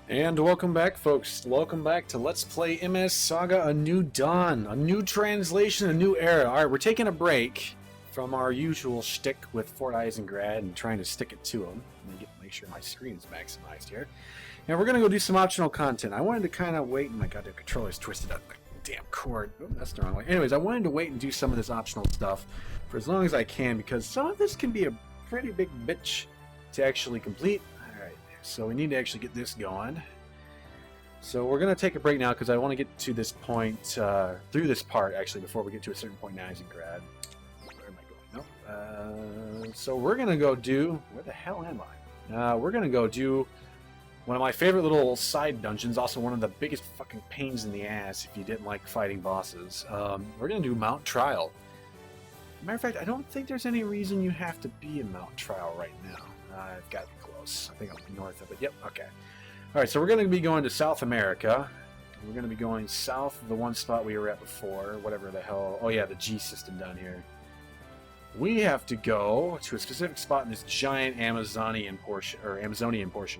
And welcome back, folks. Welcome back to Let's Play MS Saga: A New Dawn. A new translation, a new era. Alright, we're taking a break from our usual shtick with Fort Eisengrad and trying to stick it to them. Let me make sure my screen is maximized here. And we're going to go do some optional content. I wanted to kind of wait, and my goddamn controller's twisted up my damn cord. Oh, that's the wrong way. Anyways, I wanted to wait and do some of this optional stuff for as long as I can, because some of this can be a pretty big bitch to actually complete. So we need to actually get this going. So we're going to take a break now because I want to get to this point, through this part actually, before we get to a certain point in Eisengrad. Where am I going? Nope. So we're going to go do... Where the hell am I? We're going to go do one of my favorite little side dungeons, also one of the biggest fucking pains in the ass if you didn't like fighting bosses. We're going to do Mount Trial. Matter of fact, I don't think there's any reason you have to be in Mount Trial right now. I've got to be close. I think I'm north of it. Yep, okay. Alright, so we're going to be going to South America. We're going to be going south of the one spot we were at before, whatever the hell. Oh yeah, the G system down here. We have to go to a specific spot in this giant Amazonian portion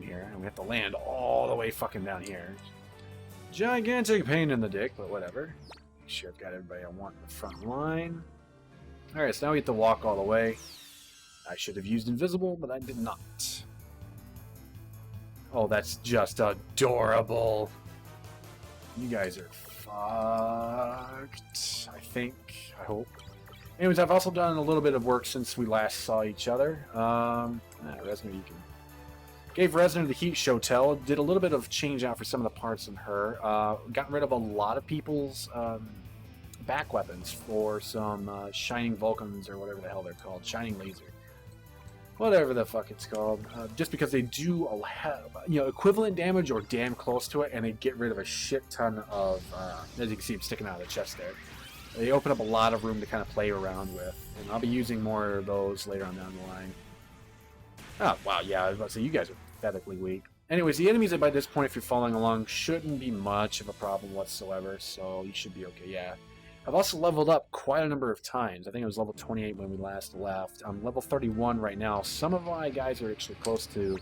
here, and we have to land all the way fucking down here. Gigantic pain in the dick, but whatever. Make sure I've got everybody I want in the front line. Alright, so now we have to walk all the way. I should have used invisible, but I did not. Oh, that's just adorable. You guys are fucked. I think. I hope. Anyways, I've also done a little bit of work since we last saw each other. Resner, you can... Gave Resner the Heat Shotel. Did a little bit of change out for some of the parts in her. Gotten rid of a lot of people's... back weapons for some Shining Vulcans or whatever the hell they're called. Shining Laser. Whatever the fuck it's called. Just because they do equivalent damage or damn close to it, and they get rid of a shit ton of, as you can see, I'm sticking out of the chest there. They open up a lot of room to kind of play around with, and I'll be using more of those later on down the line. Oh, wow, yeah, I was about to say, you guys are pathetically weak. Anyways, the enemies by this point, if you're following along, shouldn't be much of a problem whatsoever, so you should be okay, yeah. I've also leveled up quite a number of times. I think it was level 28 when we last left. I'm level 31 right now. Some of my guys are actually close to...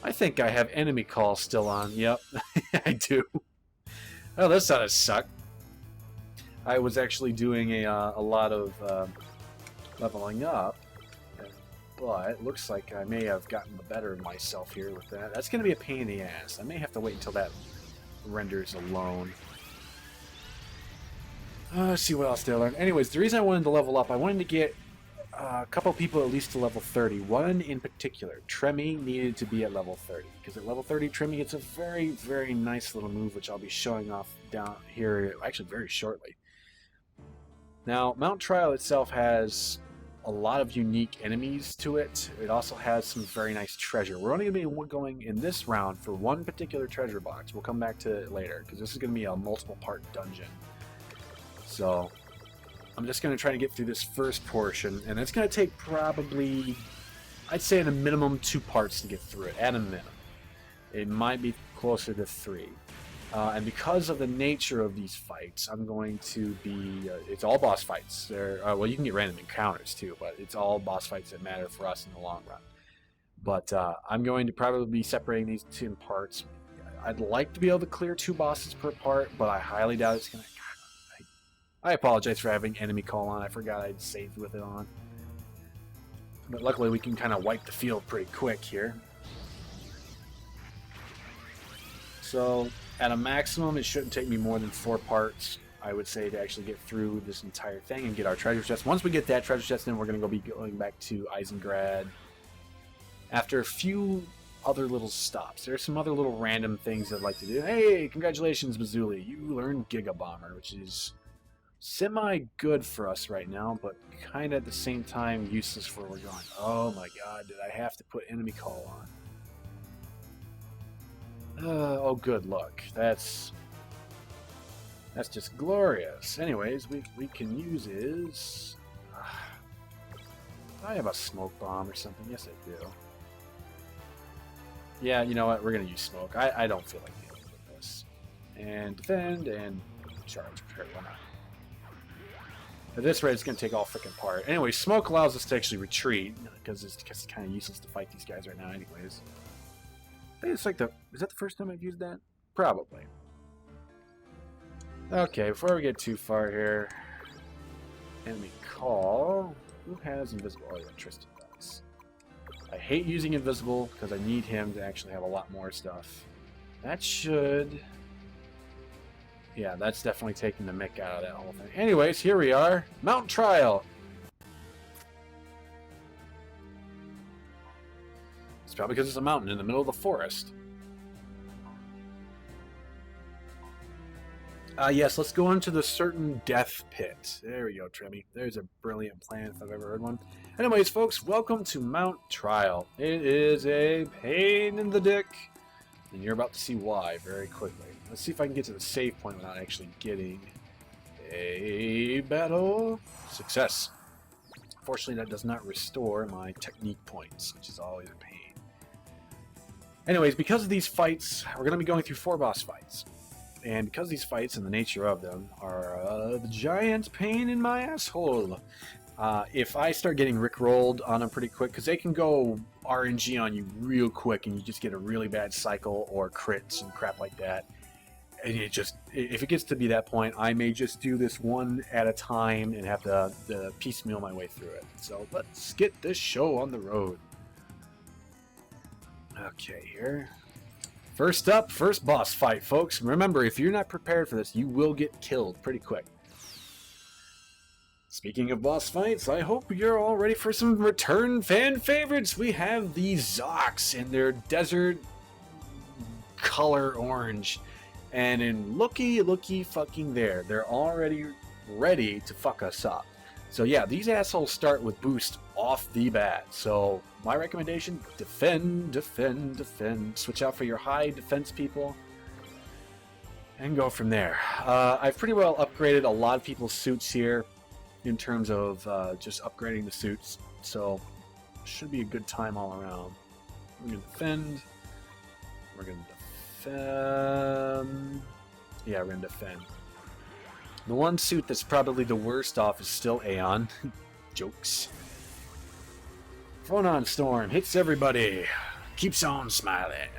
I think I have enemy call still on. Yep, I do. Oh, this ought to suck. I was actually doing a lot of leveling up, but it looks like I may have gotten the better of myself here with that. That's going to be a pain in the ass. I may have to wait until that renders alone. Let's see what else did I learn. Anyways, the reason I wanted to level up, I wanted to get a couple people at least to level 30. One in particular, Tremmy, needed to be at level 30. Because at level 30, Tremmy gets a very, very nice little move, which I'll be showing off down here, actually very shortly. Now, Mount Trial itself has a lot of unique enemies to it. It also has some very nice treasure. We're only going to be going in this round for one particular treasure box. We'll come back to it later, because this is going to be a multiple-part dungeon. So, I'm just going to try to get through this first portion, and it's going to take probably, I'd say at a minimum 2 parts to get through it, at a minimum. It might be closer to 3. And because of the nature of these fights, I'm going to be, it's all boss fights. Well, you can get random encounters too, but it's all boss fights that matter for us in the long run. But I'm going to probably be separating these 2 in parts. I'd like to be able to clear 2 bosses per part, but I highly doubt it's going to... I apologize for having enemy call on. I forgot I'd saved with it on. But luckily we can kind of wipe the field pretty quick here. So, at a maximum, it shouldn't take me more than 4 parts, I would say, to actually get through this entire thing and get our treasure chest. Once we get that treasure chest, then we're going to be going back to Eisengrad. After a few other little stops. There's some other little random things I'd like to do. Hey, congratulations, Mazuli. You learned Giga Bomber, which is... semi-good for us right now, but kind of at the same time useless for where we're going. Oh my god, did I have to put enemy call on? Oh, good luck. That's just glorious. Anyways, we can use is... I have a smoke bomb or something. Yes, I do. Yeah, you know what? We're going to use smoke. I don't feel like dealing with this. And defend and charge. Sure, why not? At this rate, it's going to take all freaking part. Anyway, smoke allows us to actually retreat, because it's kind of useless to fight these guys right now anyways. think it's like is that the first time I've used that? Probably. Okay, before we get too far here, enemy call. Who has invisible? Oh, yeah, Tristan does. I hate using invisible because I need him to actually have a lot more stuff. That should... Yeah, that's definitely taking the mick out of that whole thing. Anyways, here we are. Mount Trial. It's probably because it's a mountain in the middle of the forest. Yes, let's go into the certain death pit. There we go, Trimmy. There's a brilliant plan if I've ever heard one. Anyways, folks, welcome to Mount Trial. It is a pain in the dick, and you're about to see why very quickly. Let's see if I can get to the save point without actually getting a battle. Success. Fortunately, that does not restore my technique points, which is always a pain. Anyways, because of these fights, we're going to be going through 4 boss fights. And because these fights and the nature of them are the giant pain in my asshole, if I start getting rickrolled on them pretty quick, because they can go RNG on you real quick and you just get a really bad cycle or crits and crap like that. And it just, if it gets to be that point, I may just do this one at a time and have to piecemeal my way through it. So let's get this show on the road. Okay, here. First up, first boss fight, folks. Remember, if you're not prepared for this, you will get killed pretty quick. Speaking of boss fights, I hope you're all ready for some return fan favorites. We have the Zocs in their desert color orange. And in looky fucking there, they're already ready to fuck us up. So yeah, these assholes start with boost off the bat. So my recommendation, defend, defend, defend. Switch out for your high defense people. And go from there. I've pretty well upgraded a lot of people's suits here in terms of just upgrading the suits. So should be a good time all around. We're going to defend. We're going to defend. Yeah, we're going to defend. The one suit that's probably the worst off is still Aeon. Jokes. Phonon Storm hits everybody. Keeps on smiling.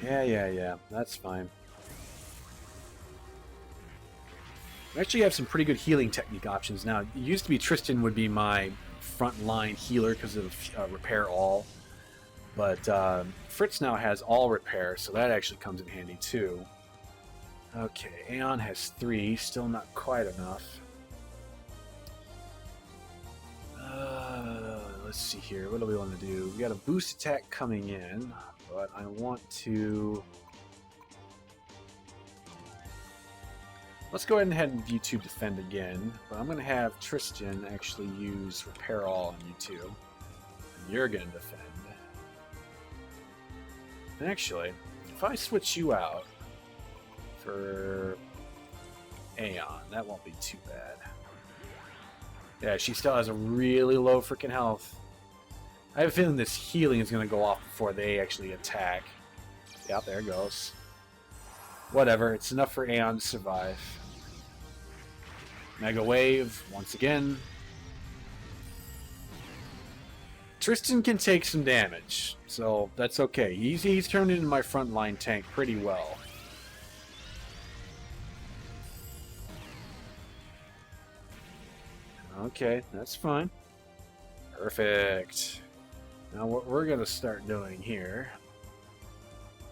Yeah. That's fine. I actually have some pretty good healing technique options now. It used to be Tristan would be my frontline healer because of repair all. But Fritz now has all repair, so that actually comes in handy too. Okay, Aeon has 3, still not quite enough. Let's see here, what do we want to do? We got a boost attack coming in, but I want to... Let's go ahead and head and YouTube defend again, but I'm going to have Tristan actually use repair all on you two. And you're going to defend. Actually, if I switch you out for Aeon, that won't be too bad. Yeah, she still has a really low freaking health. I have a feeling this healing is going to go off before they actually attack. Yep, there it goes. Whatever, it's enough for Aeon to survive. Mega Wave, once again. Tristan can take some damage, so that's okay. He's turned into my frontline tank pretty well. Okay, that's fine. Perfect. Now what we're going to start doing here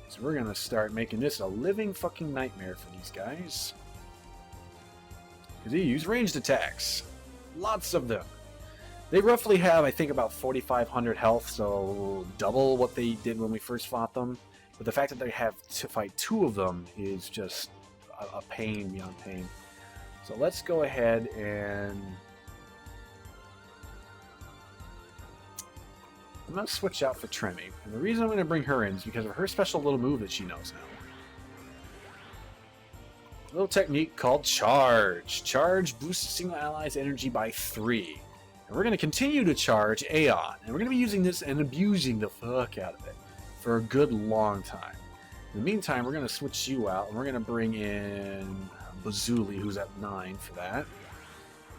is we're going to start making this a living fucking nightmare for these guys. Because they use ranged attacks. Lots of them. They roughly have, I think, about 4,500 health, so double what they did when we first fought them. But the fact that they have to fight 2 of them is just a pain beyond pain. So let's go ahead and... I'm going to switch out for Tremmy. And the reason I'm going to bring her in is because of her special little move that she knows now. A little technique called Charge. Charge boosts a single ally's energy by 3. And we're going to continue to charge Aeon. And we're going to be using this and abusing the fuck out of it for a good long time. In the meantime, we're going to switch you out. And we're going to bring in Bazuli, who's at 9 for that.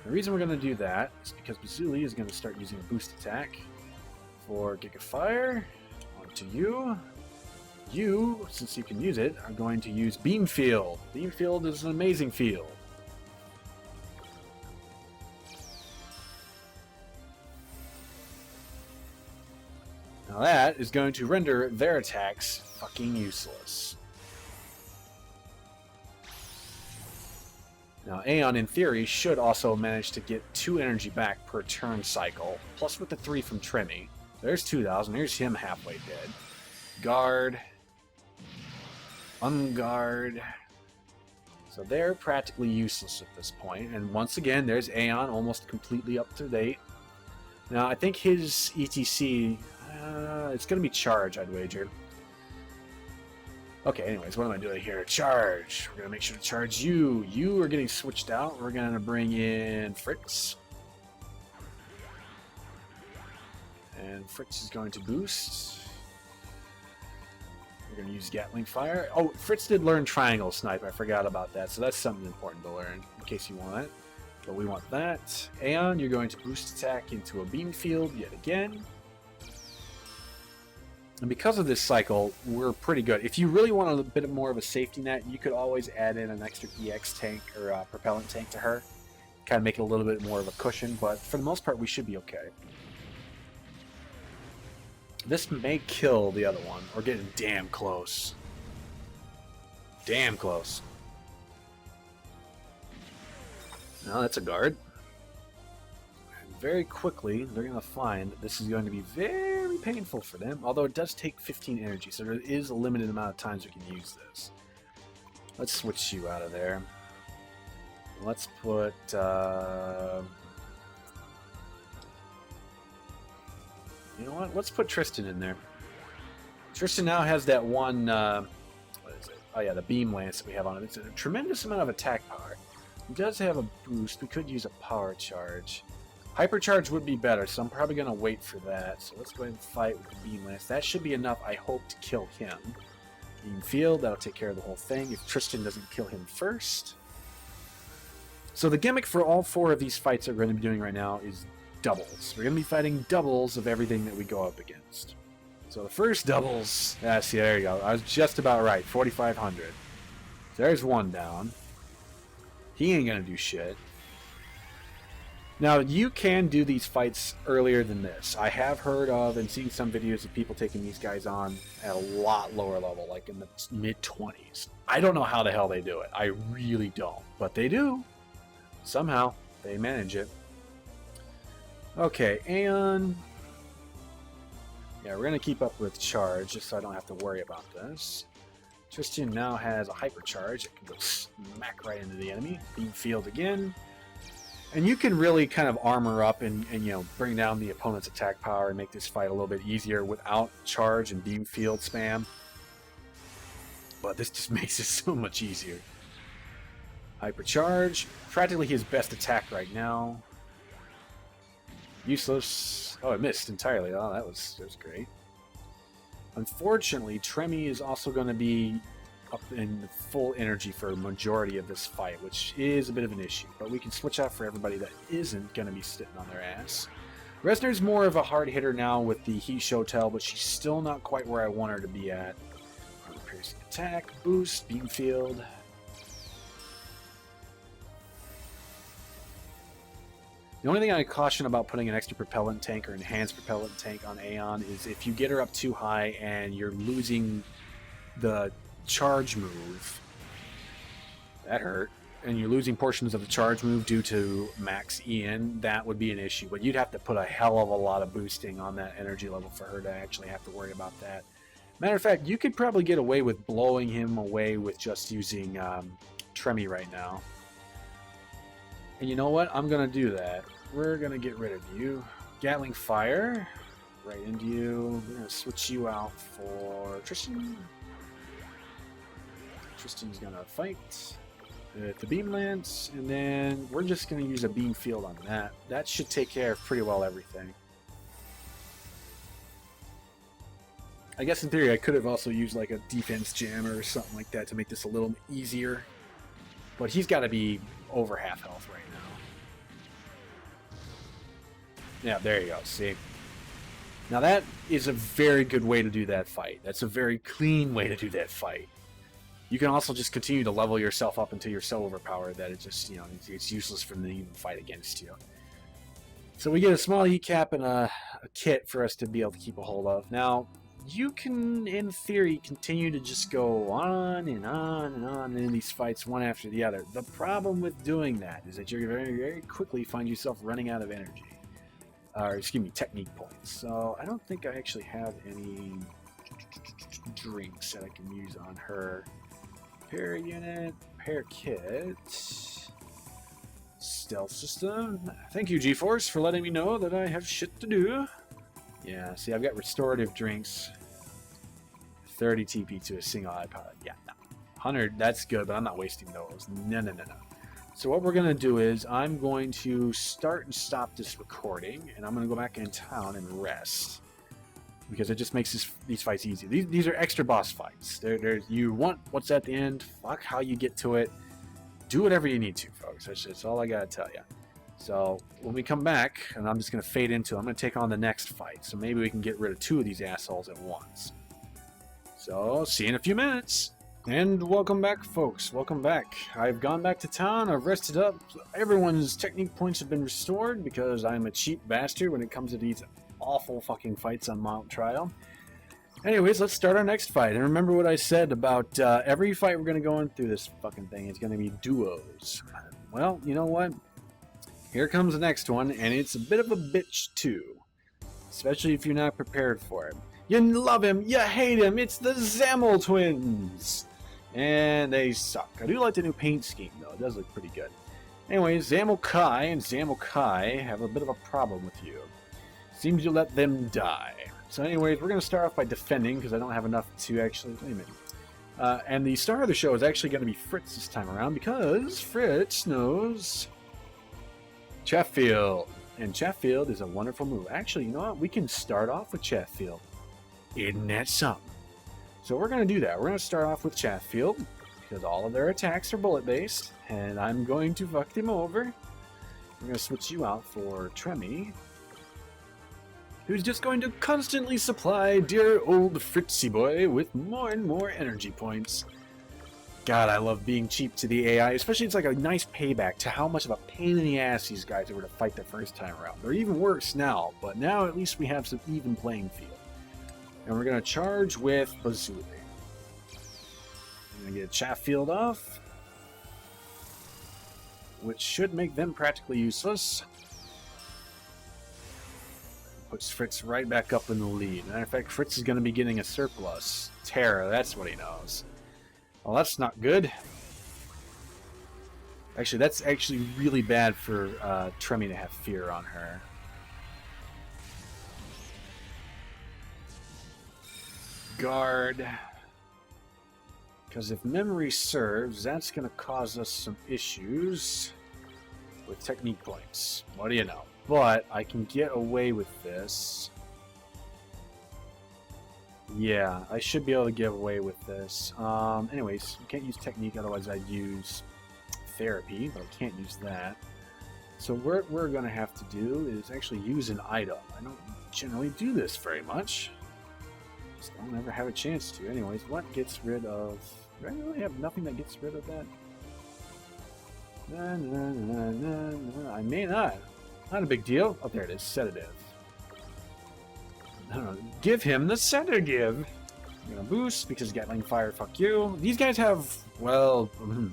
The reason we're going to do that is because Bazooly is going to start using a boost attack for Giga Fire onto you. You, since you can use it, are going to use Beam Field. Beam Field is an amazing field. Now that is going to render their attacks fucking useless. Now Aeon, in theory, should also manage to get 2 energy back per turn cycle, plus with the 3 from Tremmy. There's 2,000, here's him halfway dead. Guard. Unguard. So they're practically useless at this point. And once again, there's Aeon, almost completely up to date. Now, I think his ETC, it's going to be Charge, I'd wager. Okay, anyways, what am I doing here? Charge. We're going to make sure to charge you. You are getting switched out. We're going to bring in Fritz. And Fritz is going to boost. We're going to use Gatling Fire. Oh, Fritz did learn Triangle Snipe. I forgot about that. So that's something important to learn in case you want it. But we want that. Aeon, you're going to boost attack into a Beam Field yet again. And because of this cycle, we're pretty good. If you really want a bit more of a safety net, you could always add in an extra EX tank or propellant tank to her. Kind of make it a little bit more of a cushion. But for the most part, we should be okay. This may kill the other one. We're getting damn close. Damn close. Now that's a guard. And very quickly, they're going to find that this is going to be very painful for them. Although it does take 15 energy, so there is a limited amount of times we can use this. Let's switch you out of there. Let's put... You know what? Let's put Tristan in there. Tristan now has that one, what is it? Oh yeah, the Beam Lance that we have on it. It's a tremendous amount of attack power. He does have a boost. We could use a power charge. Hypercharge would be better, so I'm probably going to wait for that. So let's go ahead and fight with the Beam Lance. That should be enough, I hope, to kill him. Beam Field, that'll take care of the whole thing if Tristan doesn't kill him first. So the gimmick for all 4 of these fights that we're going to be doing right now is doubles. We're going to be fighting doubles of everything that we go up against. So the first doubles... see, there you go. I was just about right. 4,500. So there's one down. He ain't going to do shit. Now, you can do these fights earlier than this. I have heard of and seen some videos of people taking these guys on at a lot lower level, like in the mid-20s. I don't know how the hell they do it. I really don't. But they do. Somehow, they manage it. Okay, and yeah, we're going to keep up with Charge just so I don't have to worry about this. Tristan now has a Hypercharge. It can go smack right into the enemy. Beam Field again. And you can really kind of armor up and you know, bring down the opponent's attack power and make this fight a little bit easier without Charge and Beam Field spam. But this just makes it so much easier. Hypercharge. Practically his best attack right now. Useless. Oh, it missed entirely. Oh, that was great. Unfortunately, Tremmy is also going to be up in full energy for a majority of this fight, which is a bit of an issue. But we can switch out for everybody that isn't going to be sitting on their ass. Resner's more of a hard hitter now with the Heat Shotel, but she's still not quite where I want her to be at. Piercing attack, boost, Beam Field. The only thing I caution about putting an extra propellant tank or enhanced propellant tank on Aeon is if you get her up too high and you're losing the charge move, that hurt, and you're losing portions of the charge move due to max EN, that would be an issue. But you'd have to put a hell of a lot of boosting on that energy level for her to actually have to worry about that. Matter of fact, you could probably get away with blowing him away with just using Tremmy right now. And you know what? I'm going to do that. We're going to get rid of you. Gatling Fire. Right into you. We're going to switch you out for Tristan. Tristan's going to fight with the Beam Lance. And then we're just going to use a Beam Field on that. That should take care of pretty well everything. I guess in theory I could have also used like a defense jammer or something like that to make this a little easier. But he's got to be over half health right now. Yeah, there you go. See? Now that is a very good way to do that fight. That's a very clean way to do that fight. You can also just continue to level yourself up until you're so overpowered that it just, you know, it's useless for them to even fight against you. So we get a small E-cap and a kit for us to be able to keep a hold of. Now, you can, in theory, continue to just go on and on and on in these fights one after the other. The problem with doing that is that you're very, very quickly find yourself running out of energy. Or, excuse me, technique points. So I don't think I actually have any drinks that I can use on her. Repair unit, repair kit, stealth system. Thank you, G-Force, for letting me know that I have shit to do. Yeah, see, I've got restorative drinks. 30 TP to a single iPod. Yeah, no. 100, that's good, but I'm not wasting those. No. So what we're going to do is I'm going to start and stop this recording, and I'm going to go back in town and rest. Because it just makes these fights easy. These are extra boss fights. You want what's at the end. Fuck how you get to it. Do whatever you need to, folks. That's all I gotta tell you. So when we come back, and I'm just gonna fade into it, I'm gonna take on the next fight. So maybe we can get rid of 2 of these assholes at once. So see you in a few minutes. And welcome back, folks. Welcome back. I've gone back to town. I've rested up. Everyone's technique points have been restored because I'm a cheap bastard when it comes to these awful fucking fights on Mount Trial. Anyways, let's start our next fight. And remember what I said about every fight we're going to go in through this fucking thing is going to be duos. Well, you know what? Here comes the next one, and it's a bit of a bitch too. Especially if you're not prepared for it. You love him, you hate him, it's the Zamel twins! And they suck. I do like the new paint scheme though, it does look pretty good. Anyways, Zamel Kai and Zamel Kai have a bit of a problem with you. Seems you let them die. So anyways, we're going to start off by defending, because I don't have enough to actually... Wait a minute. And the star of the show is actually going to be Fritz this time around, because Fritz knows Chatfield. And Chatfield is a wonderful move. Actually, you know what? We can start off with Chatfield. Isn't that something? So we're going to do that. We're going to start off with Chatfield, because all of their attacks are bullet-based, and I'm going to fuck them over. We're going to switch you out for Tremmy, who's just going to constantly supply dear old Fritzy boy with more and more energy points. God, I love being cheap to the AI, especially it's like a nice payback to how much of a pain in the ass these guys were to fight the first time around. They're even worse now, but now at least we have some even playing field. And we're going to charge with Bazooka. I'm going to get Chatfield off, which should make them practically useless. Puts Fritz right back up in the lead. Matter of fact, Fritz is going to be getting a surplus. Terror, that's what he knows. Well, that's not good. Actually, that's actually really bad for Tremmy to have fear on her. Guard. Because if memory serves, that's going to cause us some issues with technique points. What do you know? But I can get away with this. Yeah, I should be able to get away with this. Anyways, you can't use technique, otherwise I'd use therapy, but I can't use that. So what we're going to have to do is actually use an item. I don't generally do this very much. Just don't ever have a chance to. Anyways, what gets rid of... Do I really have nothing that gets rid of that? I may not. Not a big deal. Oh, there it is. Sedative. I don't know. Give him the sedative. I'm going to boost because Gatling Fire, fuck you. These guys have, well, I want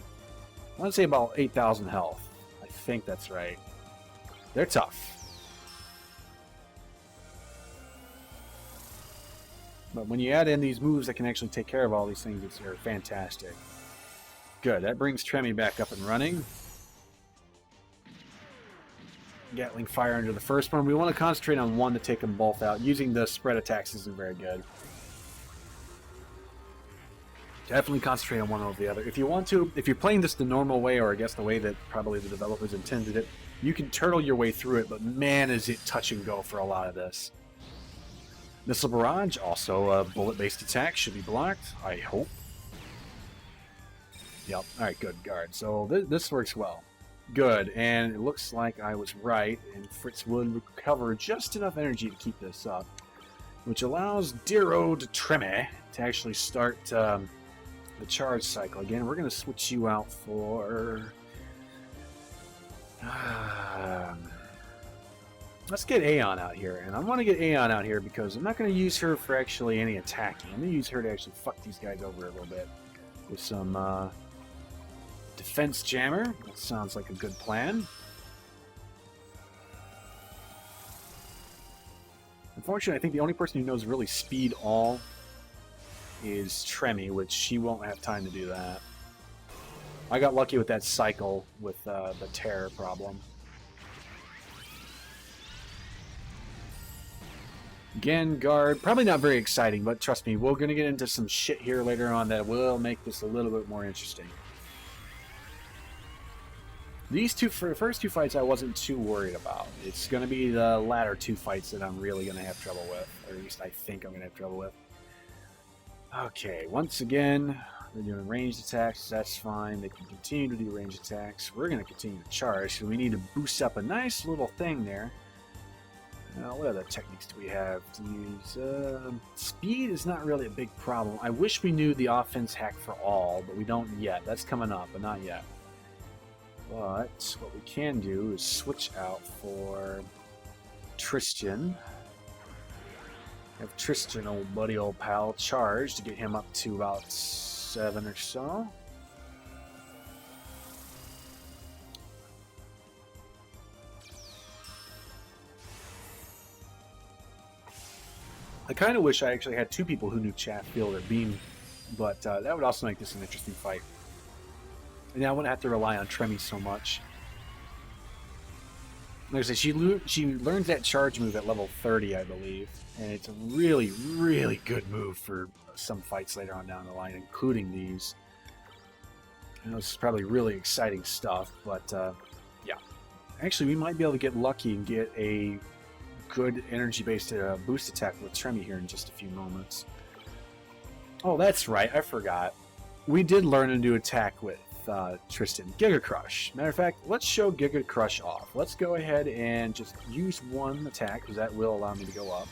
to say about 8,000 health. I think that's right. They're tough. But when you add in these moves that can actually take care of all these things, they're fantastic. Good. That brings Tremmy back up and running. Gatling Fire into the first one. We want to concentrate on one to take them both out. Using the spread attacks isn't very good. Definitely concentrate on one over the other. If you want to, if you're playing this the normal way, or I guess the way that probably the developers intended it, you can turtle your way through it, but man is it touch and go for a lot of this. Missile Barrage, also a bullet-based attack, should be blocked, I hope. Yep, alright, good, guard. So this works well. Good, and it looks like I was right, and Fritz would recover just enough energy to keep this up, which allows dear old Treme to actually start the charge cycle again. We're going to switch you out for... let's get Aeon out here, and I want to get Aeon out here because I'm not going to use her for actually any attacking. I'm going to use her to actually fuck these guys over a little bit with some defense jammer. That sounds like a good plan. Unfortunately, I think the only person who knows really speed all is Tremy, which she won't have time to do that. I got lucky with that cycle with the terror problem. Again, guard. Probably not very exciting, but trust me, we're going to get into some shit here later on that will make this a little bit more interesting. These two, for the first two fights, I wasn't too worried about. It's going to be the latter two fights that I'm really going to have trouble with, or at least I think I'm going to have trouble with. Okay, once again, they're doing ranged attacks. That's fine. They can continue to do ranged attacks. We're going to continue to charge, so we need to boost up a nice little thing there. Now, what other techniques do we have to use? Speed is not really a big problem. I wish we knew the offense hack for all, but we don't yet. That's coming up, but not yet. But what we can do is switch out for Tristan. Have Tristan, old buddy, old pal, charge to get him up to about 7 or so. I kind of wish I actually had two people who knew Chatfield or Beam, but that would also make this an interesting fight. And I wouldn't have to rely on Tremy so much. Like I said, she learns that charge move at level 30, I believe. And it's a really, really good move for some fights later on down the line, including these. I know this is probably really exciting stuff, but yeah. Actually, we might be able to get lucky and get a good energy-based boost attack with Tremy here in just a few moments. Oh, that's right, I forgot. We did learn a new attack with Tristan, Giga Crush. Matter of fact, let's show Giga Crush off. Let's go ahead and just use one attack, because that will allow me to go up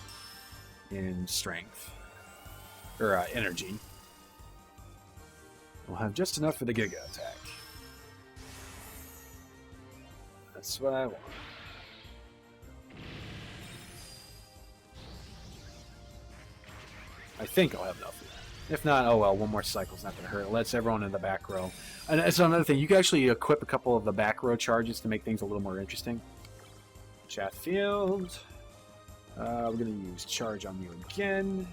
in strength, or energy. We'll have just enough for the Giga attack. That's what I want. I think I'll have enough for that. If not, oh well, one more cycle's not going to hurt. It lets everyone in the back row. And that's another thing. You can actually equip a couple of the back row charges to make things a little more interesting. Chatfield. We're going to use charge on you again.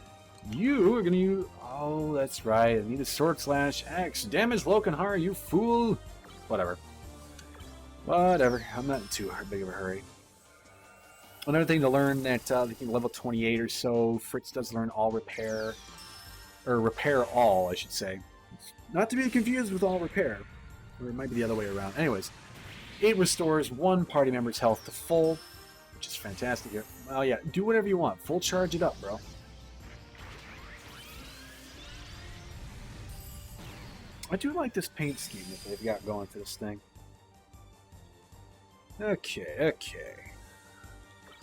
You are going to use... Oh, that's right. I need a Sword Slash Axe. Damage Lokenhar, you fool. Whatever. Whatever. I'm not in too big of a hurry. Another thing to learn that I think level 28 or so, Fritz does learn all repair, or repair all, I should say. Not to be confused with all repair, or it might be the other way around. Anyways, it restores one party member's health to full, which is fantastic. Oh yeah, do whatever you want. Full charge it up, bro. I do like this paint scheme that they've got going for this thing. Okay.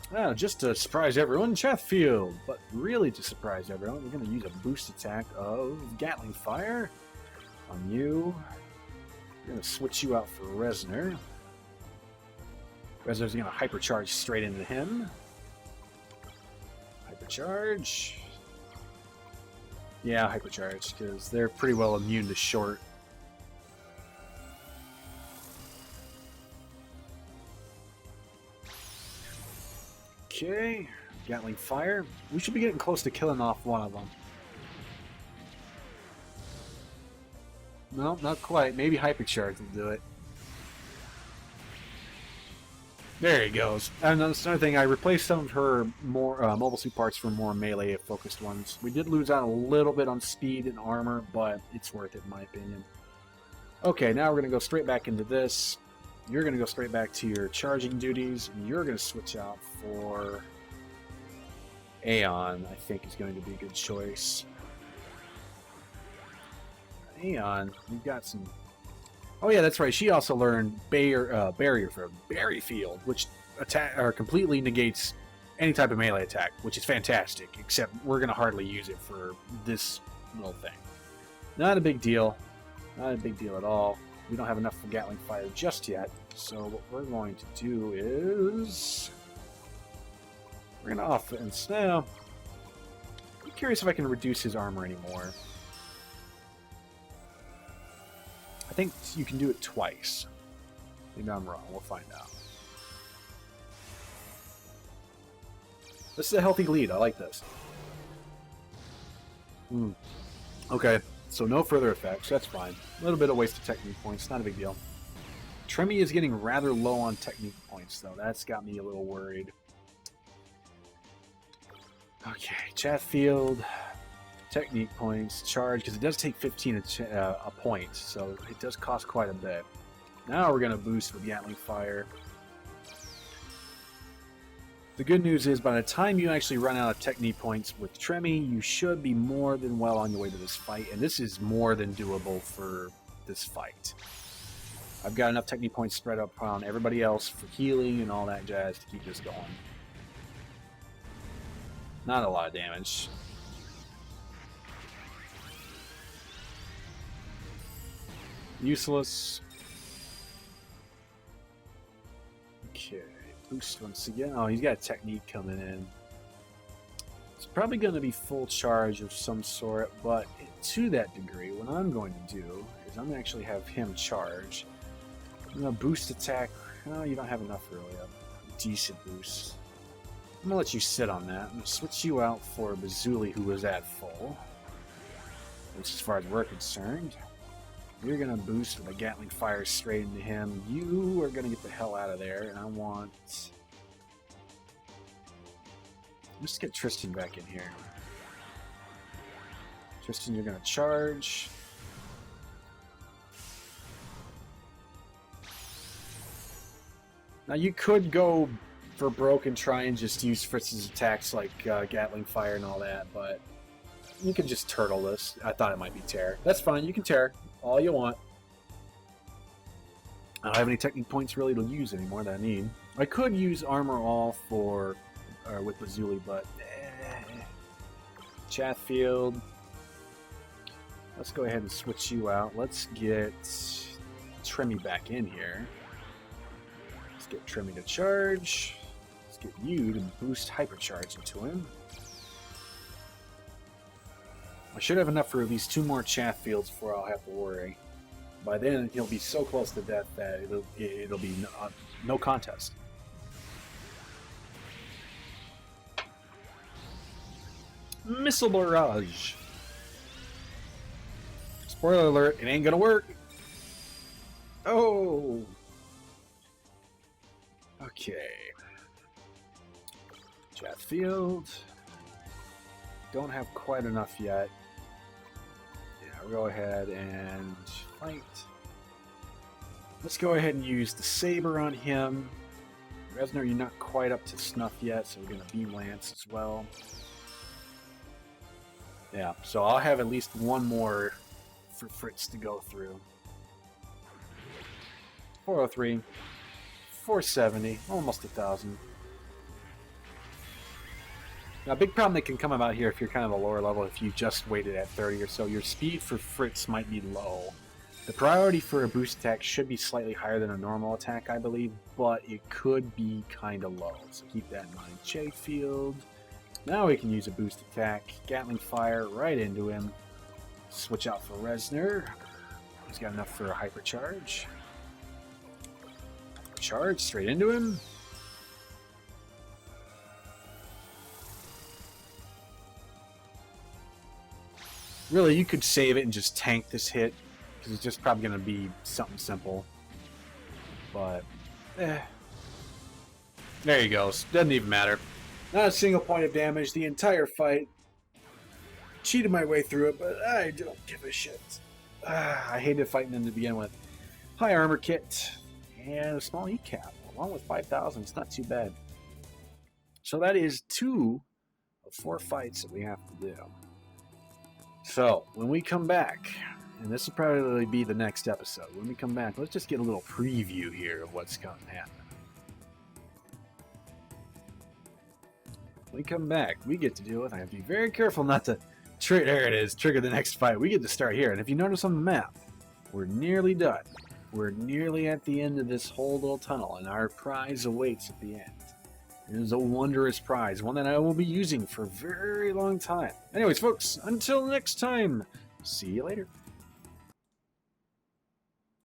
Well, just to surprise everyone, Chatfield. But really to surprise everyone, we're going to use a boost attack of Gatling Fire on you. We're going to switch you out for Resner. Resner's going to hypercharge straight into him. Hypercharge. Yeah, hypercharge, because they're pretty well immune to short. Okay, Gatling Fire. We should be getting close to killing off one of them. No, not quite. Maybe Hypercharge will do it. There he goes. And that's another thing, I replaced some of her more mobile suit parts for more melee-focused ones. We did lose out a little bit on speed and armor, but it's worth it in my opinion. Okay, now we're going to go straight back into this. You're going to go straight back to your charging duties, and you're going to switch out for Aeon, I think is going to be a good choice. Aeon, you've got some Oh yeah, that's right. She also learned barrier for Berry Field, which attack or completely negates any type of melee attack, which is fantastic. Except we're gonna hardly use it for this little thing. Not a big deal. Not a big deal at all. We don't have enough for Gatling Fire just yet. So what we're going to do is we're gonna offense now. I'm curious if I can reduce his armor anymore. I think you can do it twice. Maybe I'm wrong. We'll find out. This is a healthy lead. I like this. Okay, so no further effects. That's fine. A little bit of wasted technique points. Not a big deal. Tremy is getting rather low on technique points, though. That's got me a little worried. Okay, Chatfield. Technique points, charge, because it does take 15 a point, so it does cost quite a bit. Now we're going to boost with Gatling Fire. The good news is by the time you actually run out of technique points with Tremy, you should be more than well on your way to this fight, and this is more than doable for this fight. I've got enough technique points spread up on everybody else for healing and all that jazz to keep this going. Not a lot of damage. Useless. Okay, boost once again. Oh, he's got a technique coming in. It's probably going to be full charge of some sort, but to that degree, what I'm going to do is I'm going to actually have him charge. I'm going to boost attack. No, you don't have enough really. A decent boost. I'm going to let you sit on that. I'm going to switch you out for Bazuli, who was at full. Which, as far as we're concerned, you're going to boost with a Gatling Fire straight into him. You are going to get the hell out of there, and I want... Let's get Tristan back in here. Tristan, you're going to charge. Now, you could go for broke and try and just use Fritz's attacks like Gatling Fire and all that, but you can just turtle this. I thought it might be tear. That's fine. You can tear all you want. I don't have any technique points really to use anymore that I need. I could use Armor All for with Bazuli, but Chatfield. Let's go ahead and switch you out. Let's get Tremy back in here. Let's get Tremy to charge. Let's get you to boost Hypercharge into him. I should have enough for at least 2 more Chatfields before I'll have to worry. By then, he'll be so close to death that it'll be no contest. Missile Barrage. Spoiler alert, it ain't gonna work. Oh. Okay. Chatfield. Don't have quite enough yet. We'll go ahead and fight. Let's go ahead and use the Saber on him. Resner, you're not quite up to snuff yet, so we're going to Beam Lance as well. Yeah, so I'll have at least one more for Fritz to go through. 403, 470, almost 1,000. Now, a big problem that can come about here if you're kind of a lower level, if you just waited at 30 or so, your speed for Fritz might be low. The priority for a boost attack should be slightly higher than a normal attack, I believe, but it could be kind of low, so keep that in mind. Chatfield. Now we can use a boost attack. Gatling Fire right into him. Switch out for Resner. He's got enough for a Hypercharge. Charge straight into him. Really, you could save it and just tank this hit, because it's just probably going to be something simple. But, there you go. Doesn't even matter. Not a single point of damage the entire fight. Cheated my way through it, but I don't give a shit. I hated fighting them to begin with. High armor kit and a small E-cap, along with 5,000. It's not too bad. So that is 2 of 4 fights that we have to do. So, when we come back, And this will probably be the next episode. When we come back, let's just get a little preview here of what's going to happen. When we come back, we get to deal with... I have to be very careful not to... There it is. Trigger the next fight. We get to start here. And if you notice on the map, we're nearly done. We're nearly at the end of this whole little tunnel, and our prize awaits at the end. It is a wondrous prize, one that I will be using for a very long time. Anyways, folks, until next time, see you later.